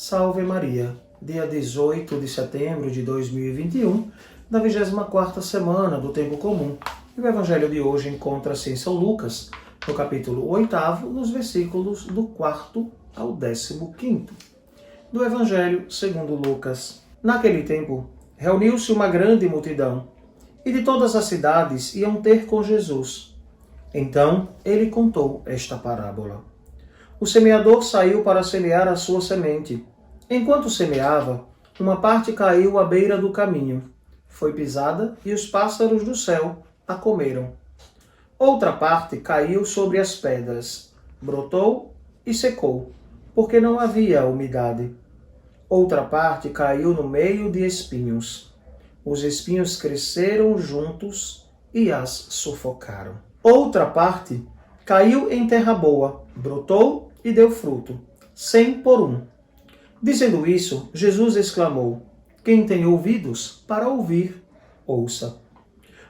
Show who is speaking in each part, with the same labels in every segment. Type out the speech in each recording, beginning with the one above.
Speaker 1: Salve Maria, dia 18 de setembro de 2021, da 24ª semana do Tempo Comum. E o Evangelho de hoje encontra-se em São Lucas, no capítulo 8º, nos versículos do 4º ao 15º. Do Evangelho segundo Lucas. Naquele tempo, reuniu-se uma grande multidão, e de todas as cidades iam ter com Jesus. Então ele contou esta parábola. O semeador saiu para semear a sua semente. Enquanto semeava, uma parte caiu à beira do caminho. Foi pisada e os pássaros do céu a comeram. Outra parte caiu sobre as pedras, brotou e secou, porque não havia umidade. Outra parte caiu no meio de espinhos. Os espinhos cresceram juntos e as sufocaram. Outra parte caiu em terra boa, brotou e deu fruto, 100 por 1. Dizendo isso, Jesus exclamou: quem tem ouvidos para ouvir, ouça.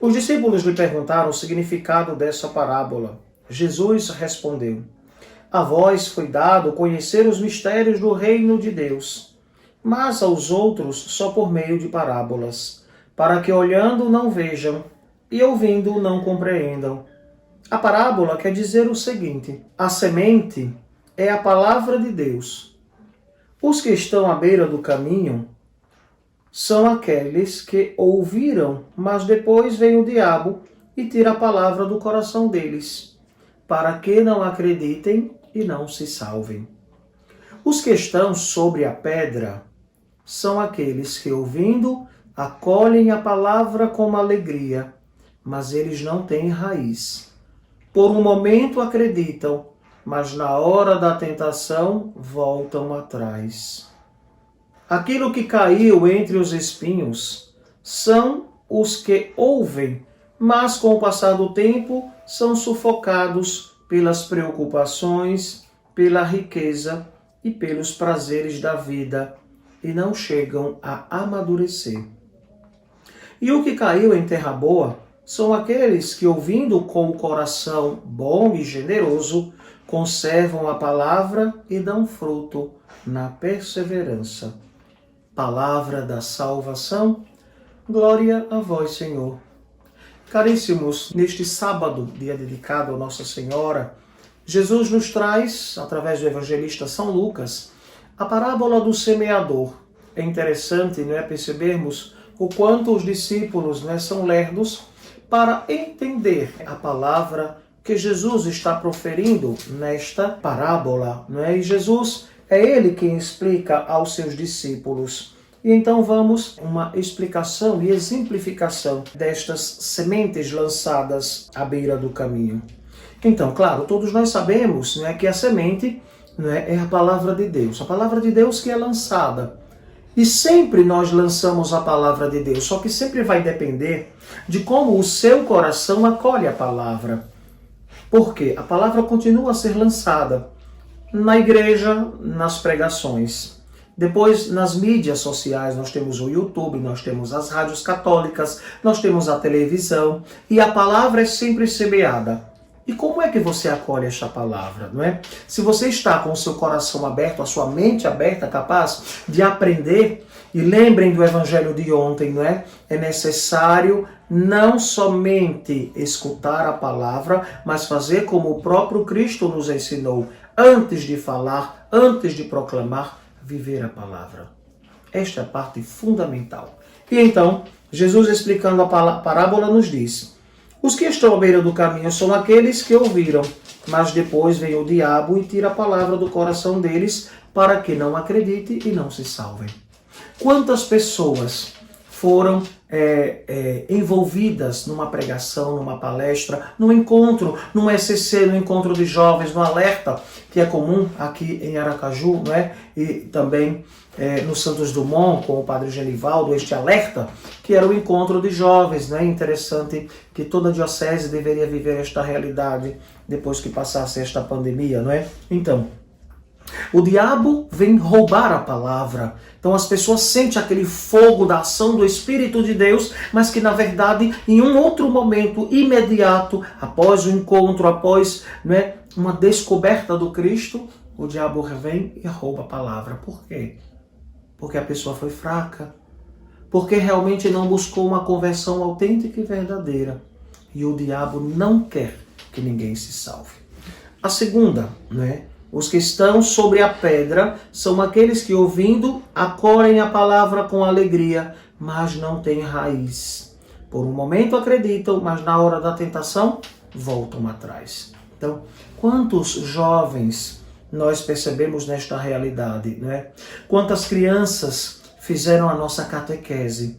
Speaker 1: Os discípulos lhe perguntaram o significado dessa parábola. Jesus respondeu: a vós foi dado conhecer os mistérios do reino de Deus, mas aos outros só por meio de parábolas, para que olhando não vejam e ouvindo não compreendam. A parábola quer dizer o seguinte: a semente é a palavra de Deus. Os que estão à beira do caminho são aqueles que ouviram, mas depois vem o diabo e tira a palavra do coração deles, para que não acreditem e não se salvem. Os que estão sobre a pedra são aqueles que, ouvindo, acolhem a palavra com alegria, mas eles não têm raiz. Por um momento acreditam, mas na hora da tentação voltam atrás. Aquilo que caiu entre os espinhos são os que ouvem, mas com o passar do tempo são sufocados pelas preocupações, pela riqueza e pelos prazeres da vida e não chegam a amadurecer. E o que caiu em terra boa são aqueles que, ouvindo com o coração bom e generoso, conservam a palavra e dão fruto na perseverança. Palavra da salvação, glória a vós, Senhor. Caríssimos, neste sábado, dia dedicado a Nossa Senhora, Jesus nos traz, através do evangelista São Lucas, a parábola do semeador. É interessante, não é, percebermos o quanto os discípulos, não é, são lerdos para entender a palavra que Jesus está proferindo nesta parábola, não é? E Jesus é ele quem explica aos seus discípulos. E então vamos uma explicação e exemplificação destas sementes lançadas à beira do caminho. Então, claro, todos nós sabemos, não é, que a semente, não é, é a palavra de Deus. A palavra de Deus que é lançada. E sempre nós lançamos a palavra de Deus, só que sempre vai depender de como o seu coração acolhe a palavra. Porque a palavra continua a ser lançada na igreja, nas pregações. Depois, nas mídias sociais, nós temos o YouTube, nós temos as rádios católicas, nós temos a televisão, e a palavra é sempre semeada. E como é que você acolhe esta palavra, não é? Se você está com o seu coração aberto, a sua mente aberta, capaz de aprender, e lembrem do evangelho de ontem, não é? É necessário não somente escutar a palavra, mas fazer como o próprio Cristo nos ensinou, antes de falar, antes de proclamar, viver a palavra. Esta é a parte fundamental. E então, Jesus explicando a parábola nos diz: os que estão à beira do caminho são aqueles que ouviram, mas depois vem o diabo e tira a palavra do coração deles para que não acreditem e não se salvem. Quantas pessoas foram envolvidas numa pregação, numa palestra, num encontro, num ECC, no encontro de jovens, no alerta, que é comum aqui em Aracaju, não é? E também no Santos Dumont, com o padre Genivaldo, este alerta, que era o encontro de jovens, né? Interessante que toda a diocese deveria viver esta realidade depois que passasse esta pandemia, não é? Então, o diabo vem roubar a palavra. Então as pessoas sentem aquele fogo da ação do Espírito de Deus, mas que na verdade, em um outro momento imediato, após o encontro, após, né, uma descoberta do Cristo, o diabo vem e rouba a palavra. Por quê? Porque a pessoa foi fraca, porque realmente não buscou uma conversão autêntica e verdadeira. E o diabo não quer que ninguém se salve. A segunda, né? Os que estão sobre a pedra são aqueles que, ouvindo, acolhem a palavra com alegria, mas não têm raiz. Por um momento acreditam, mas na hora da tentação, voltam atrás. Então, quantos jovens nós percebemos nesta realidade, não é? Quantas crianças fizeram a nossa catequese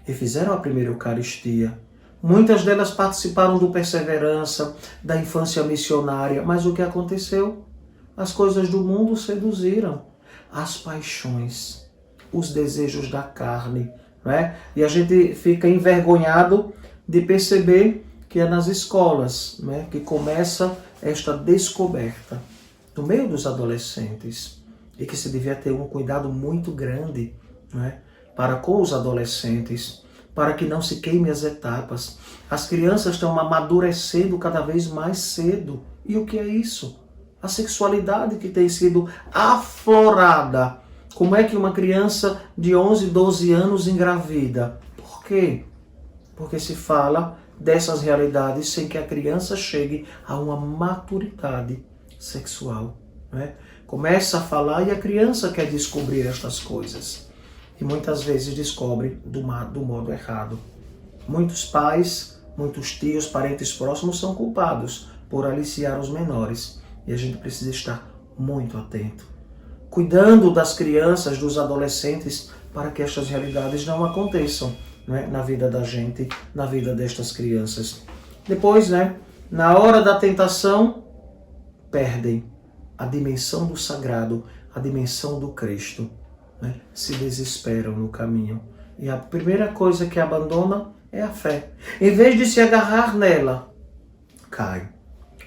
Speaker 1: e fizeram a primeira Eucaristia. Muitas delas participaram do Perseverança, da infância missionária, mas o que aconteceu? As coisas do mundo seduziram, as paixões, os desejos da carne, não é? E a gente fica envergonhado de perceber que é nas escolas, não é, que começa esta descoberta no meio dos adolescentes e que se devia ter um cuidado muito grande, não é, para com os adolescentes, para que não se queime as etapas. As crianças estão amadurecendo cada vez mais cedo. E o que é isso? A sexualidade que tem sido aflorada. Como é que uma criança de 11, 12 anos engravida? Por quê? Porque se fala dessas realidades sem que a criança chegue a uma maturidade sexual, não é? Começa a falar e a criança quer descobrir estas coisas. E muitas vezes descobre do modo errado. Muitos pais, muitos tios, parentes próximos são culpados por aliciar os menores. E a gente precisa estar muito atento, cuidando das crianças, dos adolescentes, para que estas realidades não aconteçam, né, na vida da gente, na vida destas crianças. Depois, né, na hora da tentação, perdem a dimensão do sagrado, a dimensão do Cristo. Né? Se desesperam no caminho. E a primeira coisa que abandona é a fé. Em vez de se agarrar nela, cai.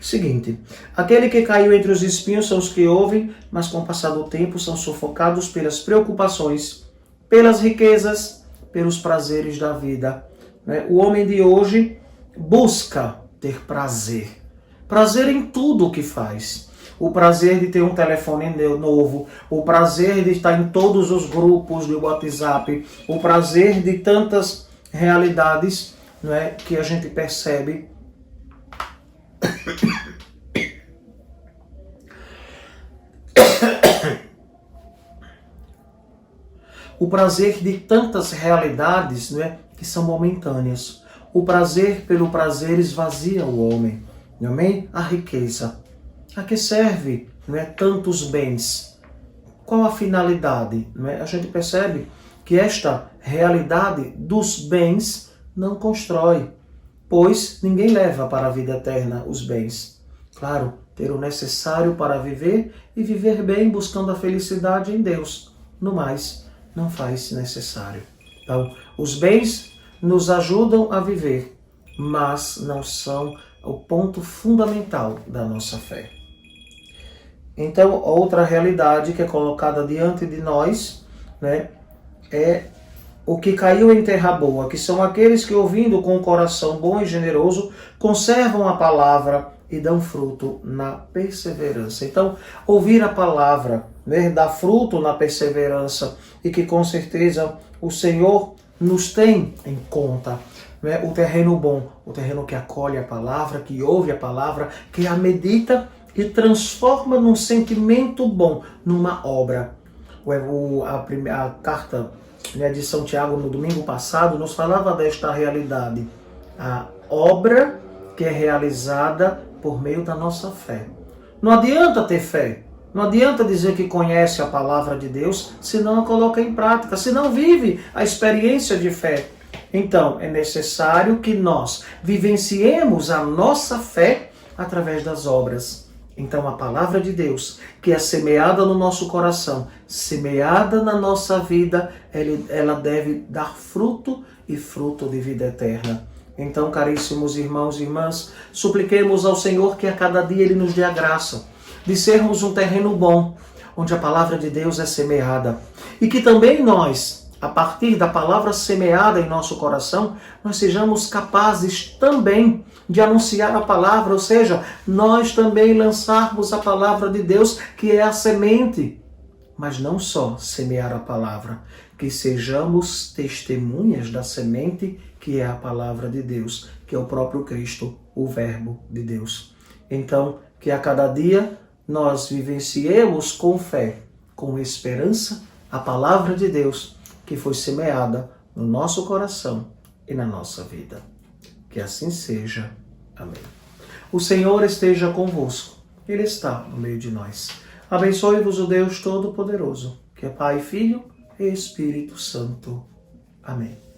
Speaker 1: Seguinte, aquele que caiu entre os espinhos são os que ouvem, mas com o passar do tempo são sufocados pelas preocupações, pelas riquezas, pelos prazeres da vida. Né? O homem de hoje busca ter prazer. Prazer em tudo o que faz. O prazer de ter um telefone novo, o prazer de estar em todos os grupos do WhatsApp, o prazer de tantas realidades, não é, que a gente percebe. O prazer de tantas realidades, não é, que são momentâneas. O prazer pelo prazer esvazia o homem. Amém? A riqueza. A que serve, não é, tantos bens? Qual a finalidade? Não é? A gente percebe que esta realidade dos bens não constrói, pois ninguém leva para a vida eterna os bens. Claro, ter o necessário para viver e viver bem buscando a felicidade em Deus. No mais, não faz necessário. Então, os bens nos ajudam a viver, mas não são o ponto fundamental da nossa fé. Então, outra realidade que é colocada diante de nós, né, é o que caiu em terra boa, que são aqueles que, ouvindo com o coração bom e generoso, conservam a palavra e dão fruto na perseverança. Então, ouvir a palavra, né, dar fruto na perseverança, e que com certeza o Senhor nos tem em conta. Né? O terreno bom, o terreno que acolhe a palavra, que ouve a palavra, que a medita e transforma num sentimento bom, numa obra. A carta, né, de São Tiago no domingo passado nos falava desta realidade. A obra que é realizada por meio da nossa fé. Não adianta ter fé, não adianta dizer que conhece a palavra de Deus se não a coloca em prática, se não vive a experiência de fé. Então, é necessário que nós vivenciemos a nossa fé através das obras. Então, a palavra de Deus, que é semeada no nosso coração, semeada na nossa vida, ela deve dar fruto e fruto de vida eterna. Então, caríssimos irmãos e irmãs, supliquemos ao Senhor que a cada dia Ele nos dê a graça de sermos um terreno bom, onde a palavra de Deus é semeada. E que também nós, a partir da palavra semeada em nosso coração, nós sejamos capazes também de anunciar a palavra, ou seja, nós também lançarmos a palavra de Deus, que é a semente. Mas não só semear a palavra, que sejamos testemunhas da semente que é a palavra de Deus, que é o próprio Cristo, o Verbo de Deus. Então, que a cada dia nós vivenciemos com fé, com esperança, a palavra de Deus que foi semeada no nosso coração e na nossa vida. Que assim seja. Amém. O Senhor esteja convosco. Ele está no meio de nós. Abençoe-vos o Deus Todo-Poderoso, que é Pai, Filho e Espírito Santo. Amém.